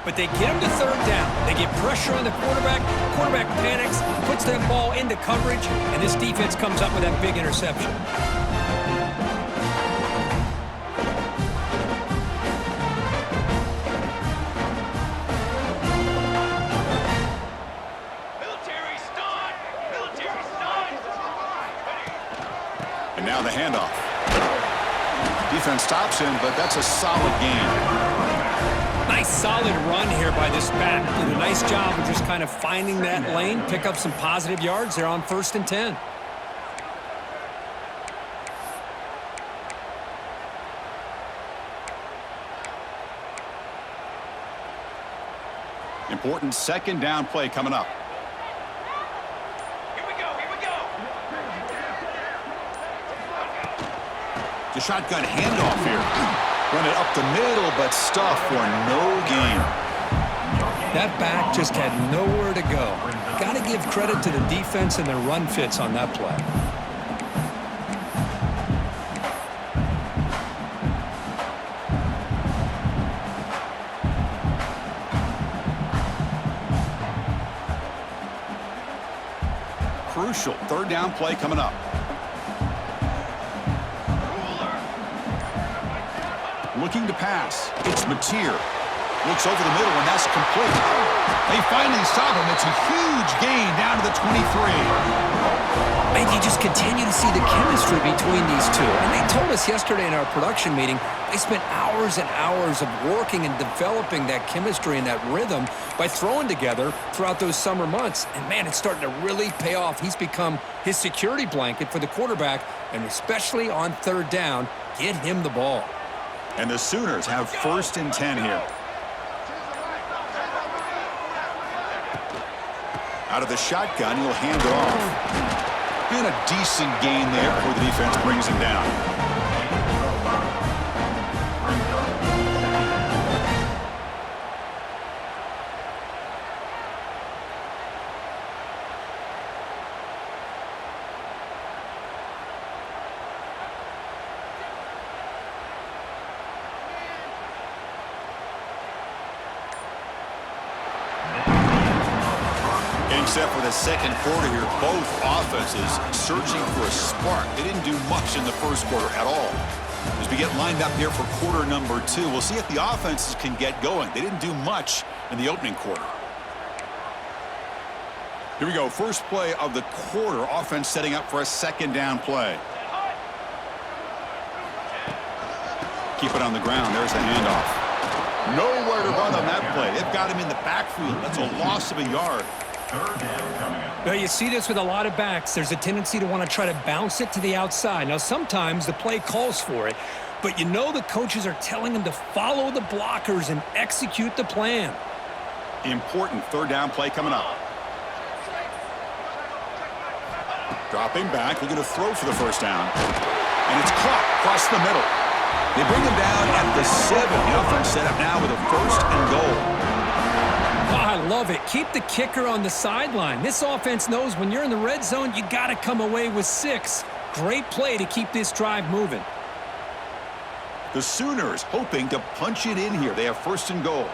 but they get him to third down. They get pressure on the quarterback. Quarterback panics, puts that ball into coverage, and this defense comes up with that big interception. And now the handoff. Defense stops him, but that's a solid gain. Nice solid run here by this back. Did a nice job of just kind of finding that lane, pick up some positive yards there on 1st and 10. Important 2nd down play coming up. The shotgun handoff here. Run it up the middle, but stuff for no gain. That back just had nowhere to go. Got to give credit to the defense and their run fits on that play. Crucial 3rd down play coming up. Looking to pass. It's Mateer. Looks over the middle, and that's complete. They finally stop him. It's a huge gain down to the 23. And you just continue to see the chemistry between these two. And they told us yesterday in our production meeting, they spent hours and hours of working and developing that chemistry and that rhythm by throwing together throughout those summer months. And, man, it's starting to really pay off. He's become his security blanket for the quarterback, and especially on 3rd down, get him the ball. And the Sooners have 1st and 10 here. Out of the shotgun, he'll hand off. And a decent gain there before the defense brings him down. Set for the 2nd quarter here. Both offenses searching for a spark. They didn't do much in the 1st quarter at all. As we get lined up here for quarter number 2, we'll see if the offenses can get going. They didn't do much in the opening quarter. Here we go. First play of the quarter. Offense setting up for a 2nd down play. Keep it on the ground. There's the handoff. Nowhere to run on that play. They've got him in the backfield. That's a loss of a yard. Well, you see this with a lot of backs. There's a tendency to want to try to bounce it to the outside. Now, sometimes the play calls for it, but you know the coaches are telling them to follow the blockers and execute the plan. Important 3rd down play coming up. Dropping back, looking to throw for the 1st down. And it's caught across the middle. They bring him down at the 7. The offense set up now with a 1st and goal. I love it. Keep the kicker on the sideline. This offense knows when you're in the red zone, you got to come away with 6. Great play to keep this drive moving. The Sooners hoping to punch it in here. They have 1st and goal.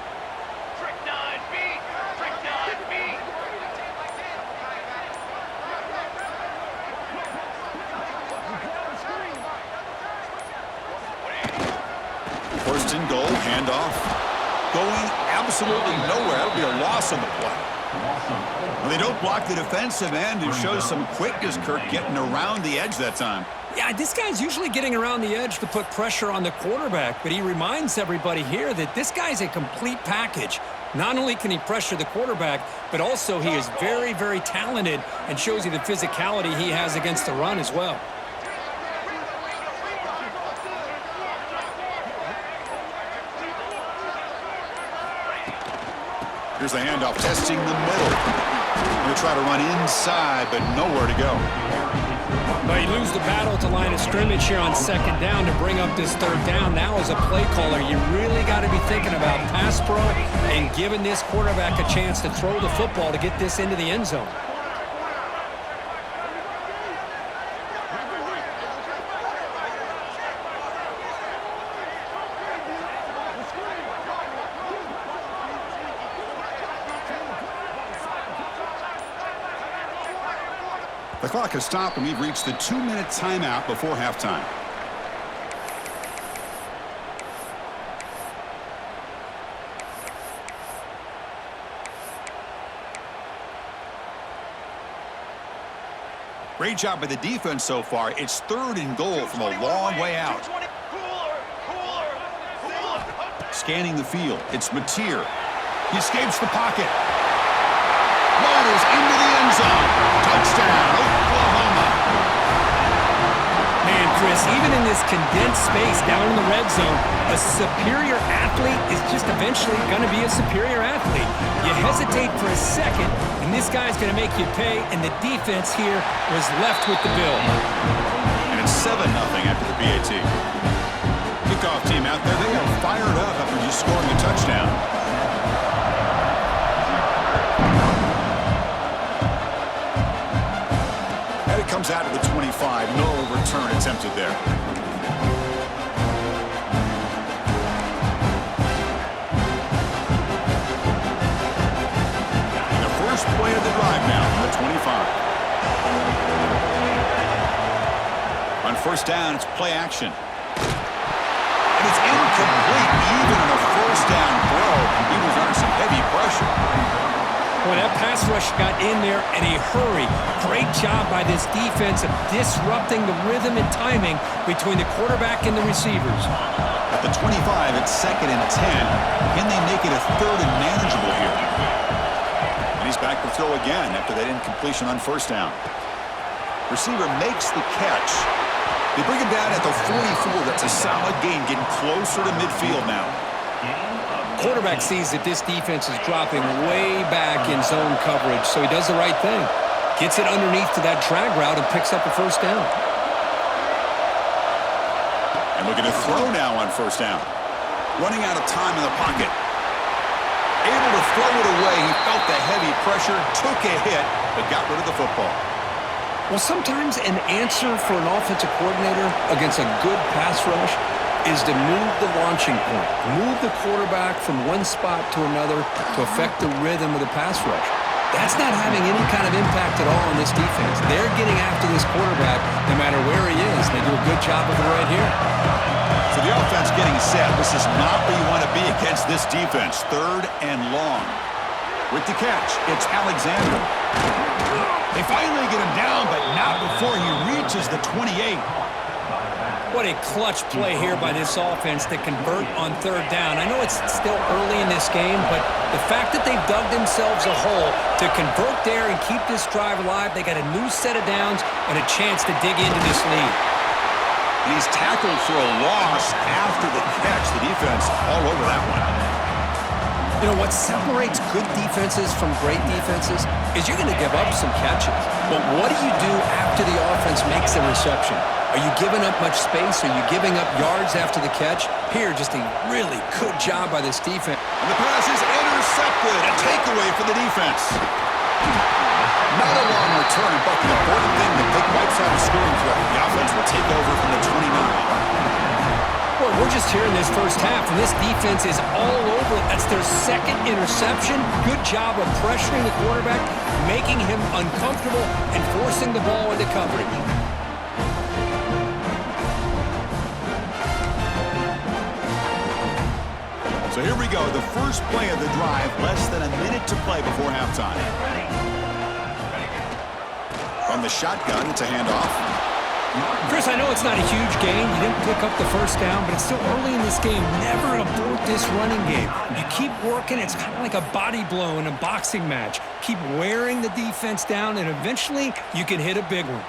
First and goal, handoff. Going absolutely nowhere. That'll be a loss on the play. Well, they don't block the defensive end and show some quickness, Kirk, getting around the edge that time. Yeah, this guy's usually getting around the edge to put pressure on the quarterback, but he reminds everybody here that this guy's a complete package. Not only can he pressure the quarterback, but also he is very, very talented and shows you the physicality he has against the run as well. Here's the handoff, testing the middle. Going to try to run inside, but nowhere to go. But you lose the battle at the line of scrimmage here on 2nd down to bring up this 3rd down. Now as a play caller, you really got to be thinking about pass pro and giving this quarterback a chance to throw the football to get this into the end zone. The clock has stopped, and we've reached the 2-minute timeout before halftime. Great job by the defense so far. It's 3rd and goal from a long way out. Scanning the field. It's Mateer. He escapes the pocket. Motors into the end zone. Touchdown, Oklahoma. Man, Chris, even in this condensed space down in the red zone, a superior athlete is just eventually going to be a superior athlete. You hesitate for a second, and this guy's going to make you pay, and the defense here was left with the bill. And it's 7-0 after the PAT. Kickoff team out there, they are fired up after just scoring a touchdown. And it comes out to the 25. No return attempted there. Play of the drive now from the 25. On first down, it's play action. And it's incomplete even on a first down throw. He was under some heavy pressure. Boy, that pass rush got in there in a hurry. Great job by this defense of disrupting the rhythm and timing between the quarterback and the receivers. At the 25, it's 2nd and 10. Can they make it a 3rd and manageable here? He's back to throw again after that incompletion on first down. Receiver makes the catch. They bring him down at the 44. That's a solid gain, getting closer to midfield now. Quarterback sees that this defense is dropping way back in zone coverage, so he does the right thing. Gets it underneath to that drag route and picks up a first down. And looking to throw now on first down. Running out of time in the pocket. Able to throw it away. He felt the heavy pressure, took a hit, but got rid of the football. Well, sometimes an answer for an offensive coordinator against a good pass rush is to move the launching point, move the quarterback from one spot to another to affect the rhythm of the pass rush. That's not having any kind of impact at all on this defense. They're getting after this quarterback no matter where he is. They do a good job of it right here. So the offense getting set. This is not where you want to be against this defense. 3rd and long. With the catch, it's Alexander. They finally get him down, but not before he reaches the 28. What a clutch play here by this offense to convert on 3rd down. I know it's still early in this game, but the fact that they've dug themselves a hole to convert there and keep this drive alive, they got a new set of downs and a chance to dig into this lead. And he's tackled for a loss after the catch. The defense all over that one. You know, what separates good defenses from great defenses is you're going to give up some catches. But what do you do after the offense makes a reception? Are you giving up much space? Are you giving up yards after the catch? Here, just a really good job by this defense. And the pass is intercepted. A takeaway for the defense. Not a long return, but the important thing, the big wipes out a scoring threat. The offense will take over from the 29. Well, we're just here in this first half, and this defense is all over it. That's their 2nd interception. Good job of pressuring the quarterback, making him uncomfortable, and forcing the ball into coverage. So here we go, the first play of the drive, less than a minute to play before halftime. From the shotgun, it's a handoff. Chris, I know it's not a huge gain. You didn't pick up the first down, but it's still early in this game. Never abort this running game. You keep working. It's kind of like a body blow in a boxing match. Keep wearing the defense down, and eventually you can hit a big one.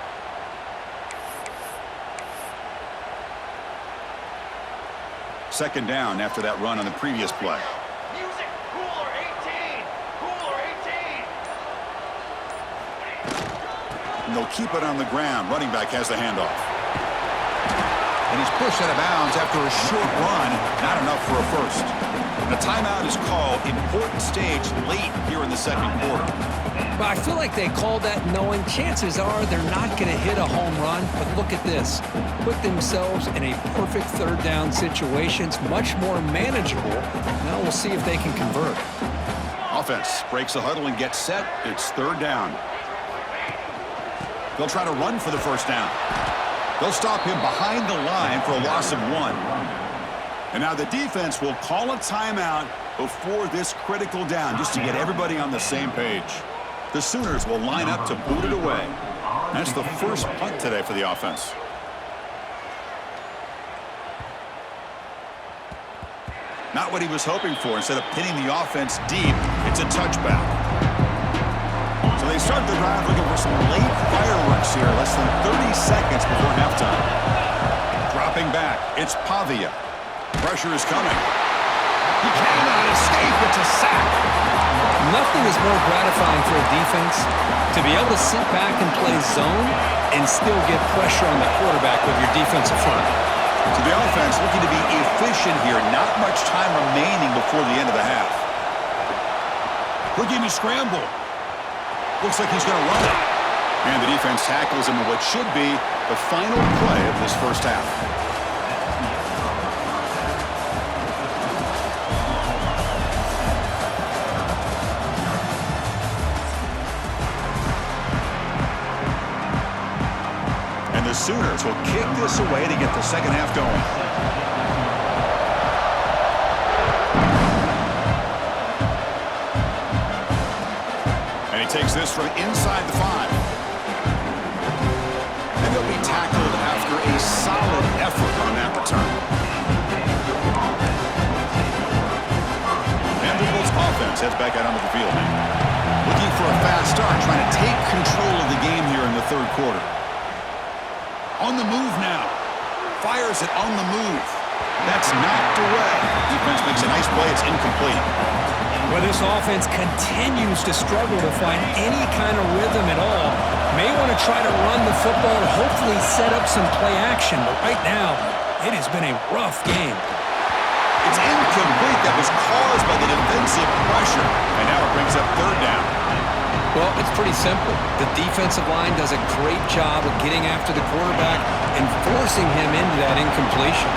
Second down after that run on the previous play. Music, cooler 18, cooler 18. And they'll keep it on the ground. Running back has the handoff. And he's pushed out of bounds after a short run. Not enough for a first. And a timeout is called. Important stage late here in the second quarter. But I feel like they called that knowing chances are they're not going to hit a home run. But look at this. Put themselves in a perfect 3rd down situation. It's much more manageable. Now we'll see if they can convert. Offense breaks the huddle and gets set. It's 3rd down. They'll try to run for the first down. They'll stop him behind the line for a loss of 1. And now the defense will call a timeout before this critical down just to get everybody on the same page. The Sooners will line up to boot it away. That's the first punt today for the offense. Not what he was hoping for. Instead of pinning the offense deep, it's a touchback. So they start the drive looking for some late fireworks here, less than 30 seconds before halftime. Dropping back, it's Pavia. Pressure is coming. He cannot escape. It's a sack. Nothing is more gratifying for a defense to be able to sit back and play zone and still get pressure on the quarterback with your defensive front. So the offense looking to be efficient here. Not much time remaining before the end of the half. Looking to scramble. Looks like he's going to run it. And the defense tackles him in what should be the final play of this first half. And the Sooners will kick this away to get the second half going. And he takes this from inside the 5. And they'll be tackled after a solid effort on that return. Vanderbilt's offense heads back out onto the field now. Looking for a fast start, trying to take control of the game here in the third quarter. On the move now. Fires it on the move. That's knocked away. Defense makes a nice play. It's incomplete. Well, this offense continues to struggle to find any kind of rhythm at all. May want to try to run the football and hopefully set up some play action. But right now, it has been a rough game. It's incomplete. That was caused by the defensive pressure. And now it brings up third down. Well, it's pretty simple. The defensive line does a great job of getting after the quarterback and forcing him into that incompletion.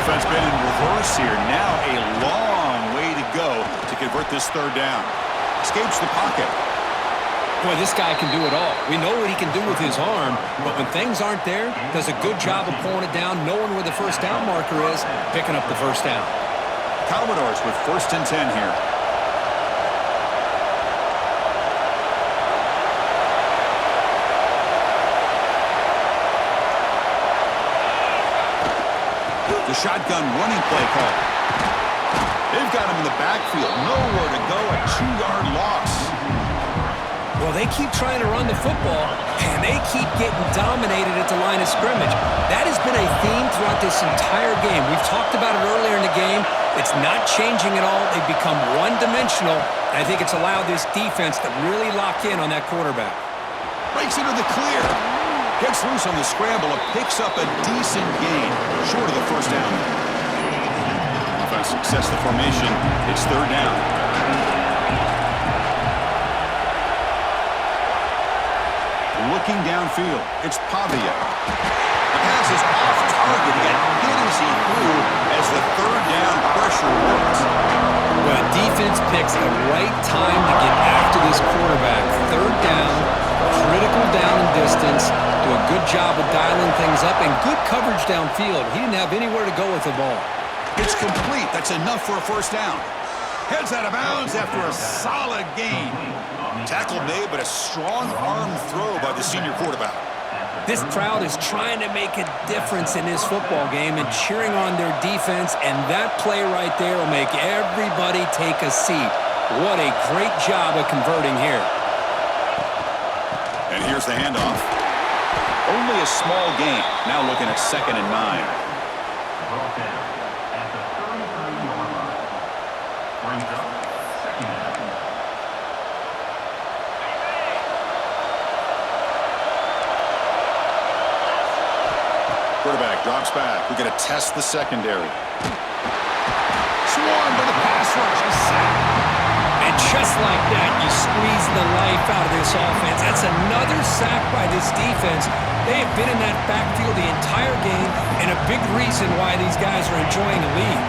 Offense been in reverse here. Now a long way to go to convert this third down. Escapes the pocket. Boy, this guy can do it all. We know what he can do with his arm, but when things aren't there, does a good job of pulling it down, knowing where the first down marker is, picking up the first down. Commodores with 1st and 10 here. The shotgun running play call. They've got him in the backfield. Nowhere to go. A 2-yard loss. Well, they keep trying to run the football, and they keep getting dominated at the line of scrimmage. That has been a theme throughout this entire game. We've talked about it earlier in the game. It's not changing at all. They've become one-dimensional, and I think it's allowed this defense to really lock in on that quarterback. Breaks into the clear. Gets loose on the scramble and picks up a decent gain, short of the first down. Offense sets the formation. It's third down. Looking downfield, it's Pavia. The pass is off target. He got hit as he threw as the third down pressure works. Well, defense picks the right time to get after this quarterback. Third down, critical down and distance. Do a good job of dialing things up and good coverage downfield. He didn't have anywhere to go with the ball. It's complete. That's enough for a first down. Heads out of bounds after a solid gain. Tackle made, but a strong arm throw by the senior quarterback. This crowd is trying to make a difference in this football game and cheering on their defense, and that play right there will make everybody take a seat. What a great job of converting here. And here's the handoff. Only a small gain. Now looking at 2nd and 9. Quarterback drops back. We're going to test the secondary. Swarmed by the pass rush. A sack. And just like that, you squeeze the life out of this offense. That's another sack by this defense. They have been in that backfield the entire game, and a big reason why these guys are enjoying the lead.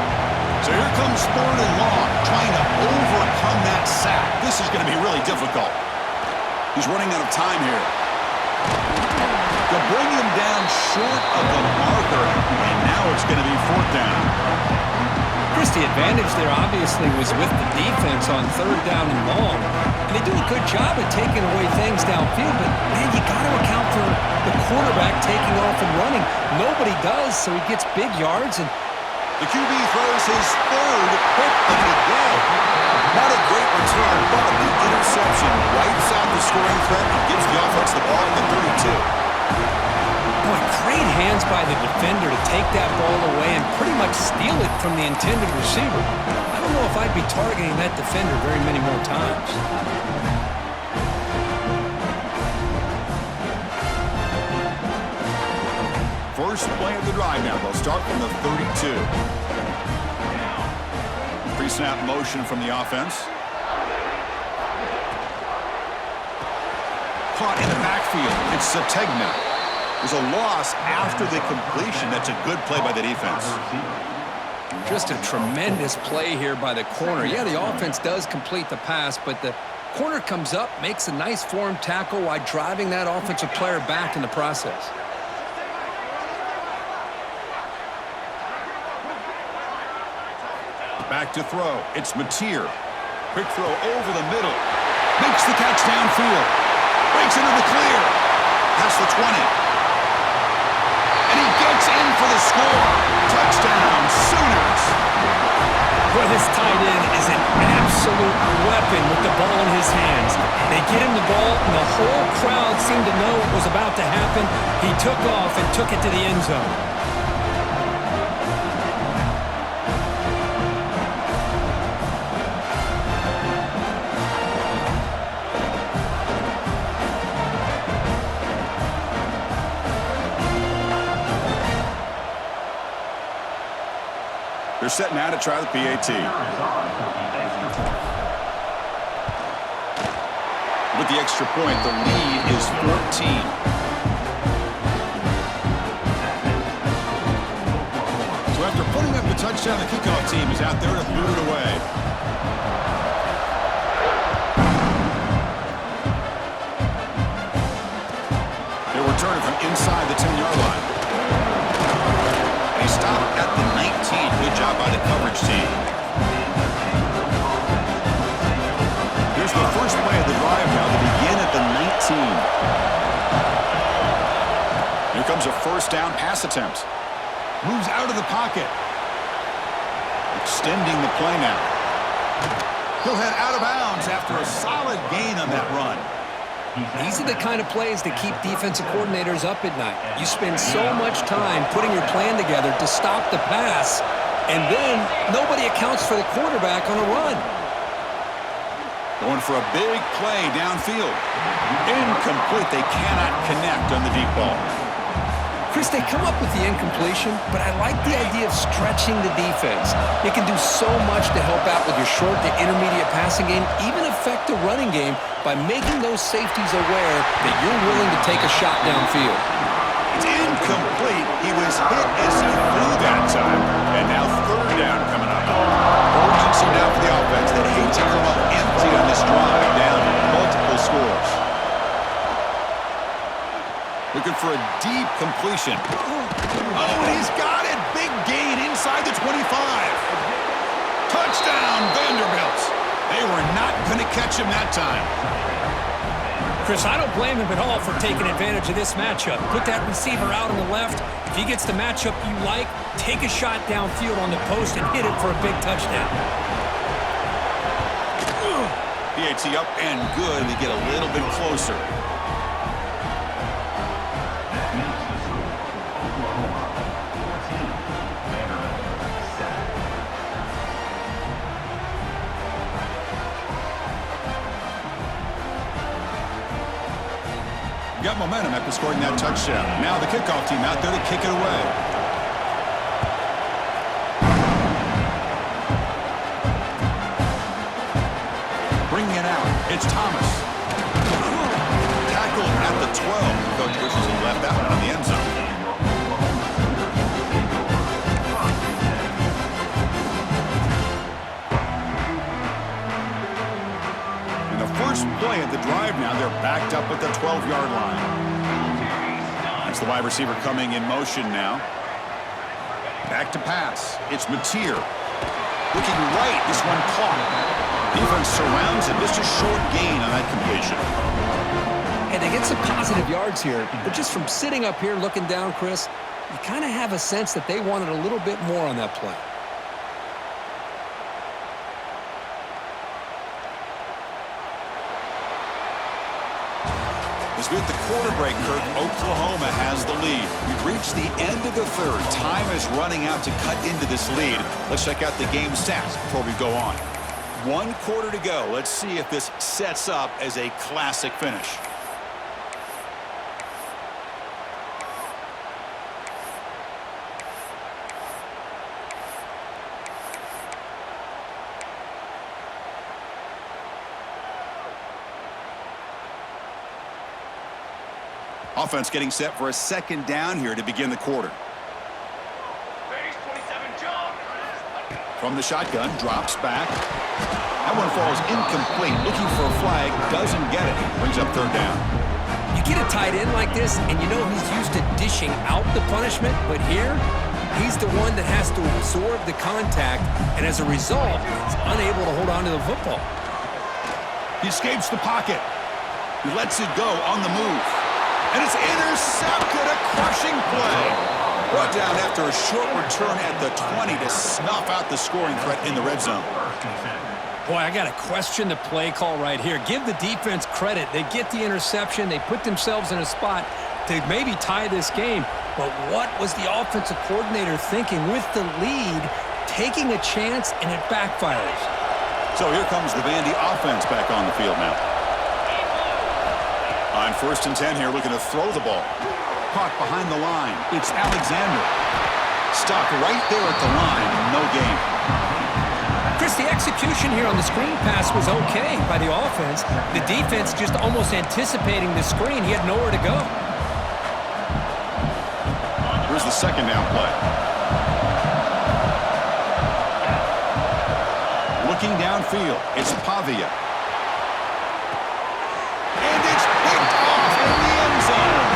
So here comes 3rd and long, trying to overcome that sack. This is going to be really difficult. He's running out of time here. To bring him down short of the marker, and now it's going to be 4th down. Chris, the advantage there obviously was with the defense on 3rd down and long. And they do a good job at taking away things downfield, but, man, you got to account for the quarterback taking off and running. Nobody does, so he gets big yards. And the QB throws his 3rd pick of the day. Not a great return, but the interception wipes out the scoring threat and gives the offense the ball at the 32. boy, great hands by the defender to take that ball away and pretty much steal it from the intended receiver. I don't know if I'd be targeting that defender very many more times. First play of the drive now. They'll start from the 32. Pre-snap motion from the offense. Caught in the backfield. It's Sategna. There's a loss after the completion. That's a good play by the defense. Just a tremendous play here by the corner. Yeah, the offense does complete the pass, but the corner comes up, makes a nice form tackle while driving that offensive player back in the process. Back to throw. It's Mateer. Quick throw over the middle. Makes the catch downfield. Breaks into the clear. Past the 20. And he gets in for the score. Touchdown, Sooners. Boy, this tight end is an absolute weapon with the ball in his hands. They get him the ball, and the whole crowd seemed to know what was about to happen. He took off and took it to the end zone. They're setting out to try the PAT. With the extra point, the lead is 14. So after putting up the touchdown, the kickoff team is out there to boot it away. They return it from inside the 10-yard line. He stopped at the 19. Good job by the coverage team. Here's the first play of the drive now. They begin at the 19. Here comes a first down pass attempt. Moves out of the pocket. Extending the play now. He'll head out of bounds after a solid gain on that run. These are the kind of plays that keep defensive coordinators up at night. You spend so much time putting your plan together to stop the pass, and then nobody accounts for the quarterback on a run. Going for a big play downfield. Incomplete. They cannot connect on the deep ball. Chris, they come up with the incompletion, but I like the idea of stretching the defense. It can do so much to help out with your short to intermediate passing game, even affect the running game by making those safeties aware that you're willing to take a shot downfield. It's incomplete. He was hit as he flew that time. And now 3rd down coming up. Urgency now for the offense that hates to come up empty on this drive, down multiple scores. Looking for a deep completion. Oh, and he's got it. Big gain inside the 25. Touchdown, Vanderbilt. They were not going to catch him that time. Chris, I don't blame him at all for taking advantage of this matchup. Put that receiver out on the left. If he gets the matchup you like, take a shot downfield on the post and hit it for a big touchdown. PAT up and good. They get a little bit closer. Got momentum after scoring that touchdown. Now the kickoff team out there to kick it away. Bringing it out. It's Thomas. Tackled at the 12. Coach wishes he left that one in the end zone. First play of the drive now. They're backed up at the 12-yard line. That's the wide receiver coming in motion now. Back to pass. It's Mateer. Looking right. This one caught. Defense surrounds him. Just a short gain on that completion. And they get some positive yards here, but just from sitting up here looking down, Chris, you kind of have a sense that they wanted a little bit more on that play. As we hit the quarter break, Kirk, Oklahoma has the lead. We've reached the end of the third. Time is running out to cut into this lead. Let's check out the game stats before we go on. 1 quarter to go. Let's see if this sets up as a classic finish. Offense getting set for a second down here to begin the quarter. Phase 27 jump. From the shotgun, drops back. That one falls incomplete. Looking for a flag, doesn't get it. Brings up third down. You get a tight end like this, and you know he's used to dishing out the punishment, but here, he's the one that has to absorb the contact, and as a result, he's unable to hold on to the football. He escapes the pocket. He lets it go on the move. And it's intercepted, a crushing play. Brought down after a short return at the 20 to snuff out the scoring threat in the red zone. Boy, I got to question the play call right here. Give the defense credit. They get the interception. They put themselves in a spot to maybe tie this game. But what was the offensive coordinator thinking with the lead, taking a chance, and it backfires? So here comes the Vandy offense back on the field now. On 1st and 10 here, looking to throw the ball. Caught behind the line. It's Alexander. Stopped right there at the line. No gain. Chris, the execution here on the screen pass was okay by the offense. The defense just almost anticipating the screen. He had nowhere to go. Here's the second down play. Looking downfield, it's Pavia. And it's picked off in the end zone.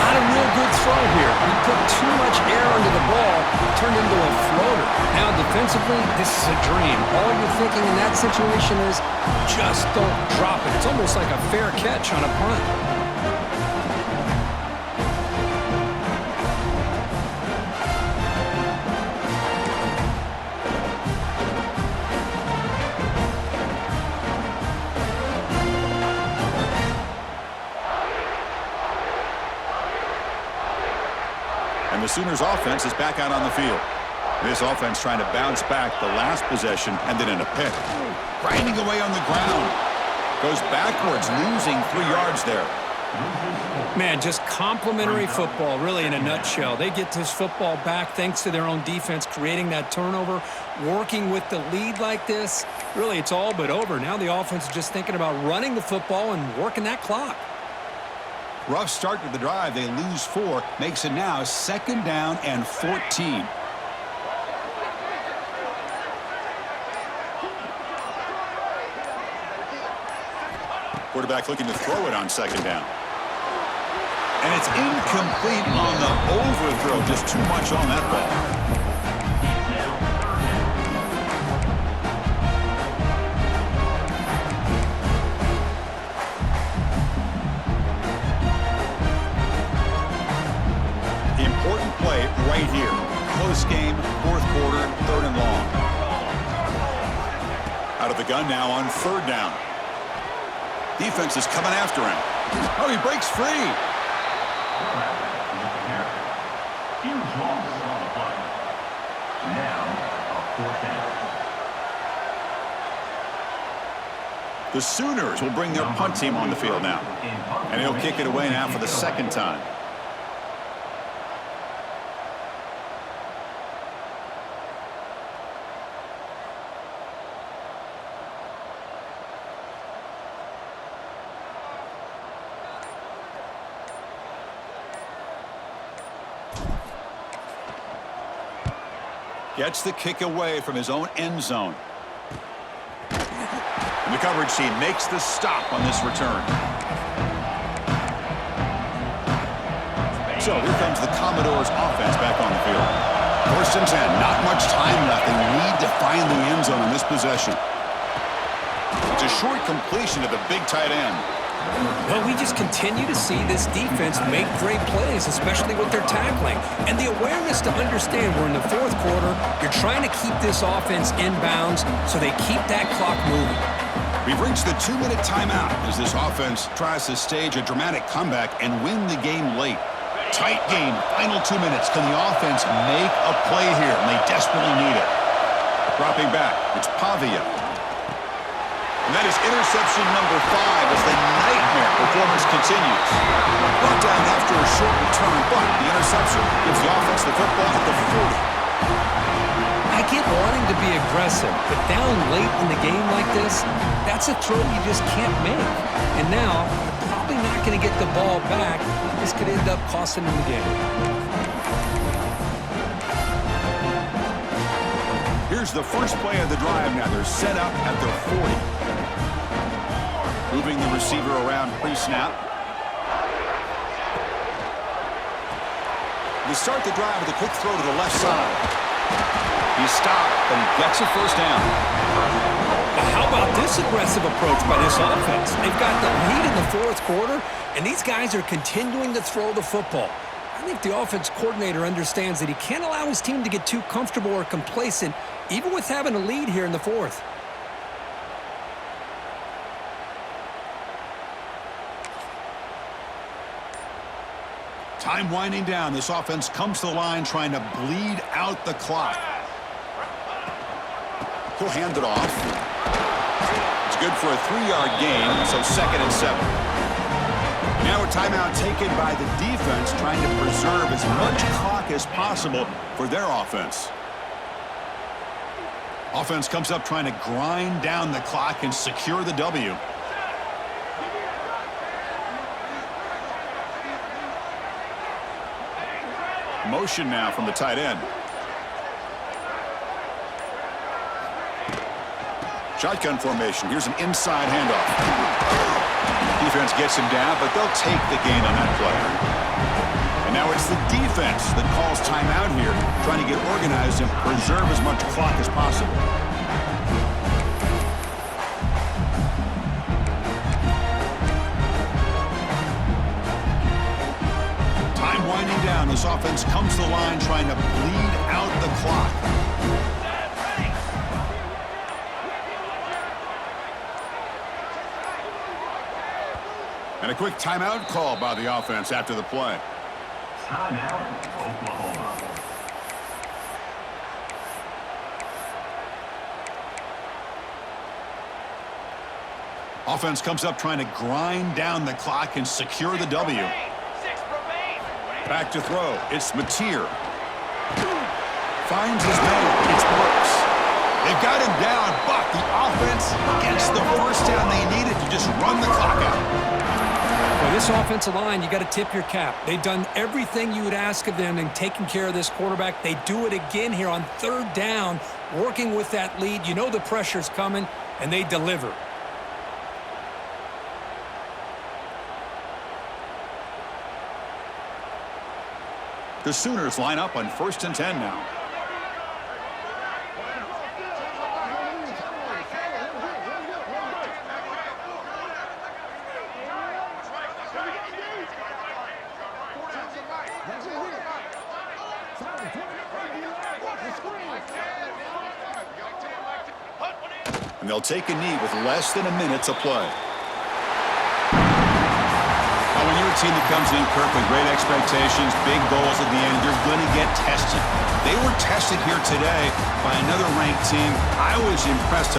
Not a real good throw here. He put too much air under the ball, turned into a floater. Now defensively, this is a dream. All you're thinking in that situation is just don't drop it. It's almost like a fair catch on a punt. And the Sooners offense is back out on the field. This offense trying to bounce back the last possession and then in a pick. Grinding away on the ground. Goes backwards, losing 3 yards there. Man, just complimentary football, really, in a nutshell. They get this football back thanks to their own defense, creating that turnover, working with the lead like this. Really, it's all but over. Now the offense is just thinking about running the football and working that clock. Rough start to the drive. They lose 4. Makes it now 2nd down and 14. Quarterback looking to throw it on 2nd down. And it's incomplete on the overthrow. Just too much on that ball. Important play right here. Close game, 4th quarter, 3rd and long. Out of the gun now on 3rd down. Defense is coming after him. Oh, he breaks free. Huge loss on the play. Now, a 4th down. The Sooners will bring their punt team on the field now. And he'll kick it away now for the 2nd time. Gets the kick away from his own end zone. And the coverage team makes the stop on this return. So here comes the Commodores offense back on the field. 1st and 10, not much time left. They need to find the end zone on this possession. It's a short completion to the big tight end. Well, we just continue to see this defense make great plays, especially with their tackling. And the awareness to understand we're in the 4th quarter, you're trying to keep this offense in bounds so they keep that clock moving. We've reached the 2-minute timeout as this offense tries to stage a dramatic comeback and win the game late. Tight game, final 2 minutes. Can the offense make a play here? And they desperately need it. Dropping back, it's Pavia. And that is interception number 5 as the nightmare performance continues. Brought down after a short return, but the interception gives the offense the football at the 40. I get wanting to be aggressive, but down late in the game like this, that's a throw you just can't make. And now, you're probably not going to get the ball back. This could end up costing them the game. Here's the first play of the drive now. They're set up at their 40. Moving the receiver around pre-snap. They start the drive with a quick throw to the left side. He stopped, but he gets a first down. Now, how about this aggressive approach by this offense? They've got the lead in the 4th quarter, and these guys are continuing to throw the football. I think the offense coordinator understands that he can't allow his team to get too comfortable or complacent, even with having a lead here in the 4th. Time winding down. This offense comes to the line trying to bleed out the clock. He'll hand it off. It's good for a 3-yard gain, so 2nd and 7. Now a timeout taken by the defense trying to preserve as much clock as possible for their offense. Offense comes up trying to grind down the clock and secure the W. Motion now from the tight end. Shotgun formation. Here's an inside handoff. Defense gets him down, but they'll take the gain on that play. And now it's the defense that calls timeout here, trying to get organized and preserve as much clock as possible. Time winding down. This offense comes to the line trying to bleed out the clock. And a quick timeout call by the offense after the play. Timeout, Oklahoma. Offense comes up trying to grind down the clock and secure the W. Back to throw. It's Mateer. Finds his man. It's Brooks. They've got him down, but the offense gets the first down they needed to just run the clock out. For this offensive line, you got to tip your cap. They've done everything you would ask of them in taking care of this quarterback. They do it again here on 3rd down, working with that lead. You know the pressure's coming, and they deliver. The Sooners line up on 1st and 10 now. And they'll take a knee with less than a minute to play. Now, when you're a team that comes in, Kirk, with great expectations, big goals at the end, you're going to get tested. They were tested here today by another ranked team. I was impressed.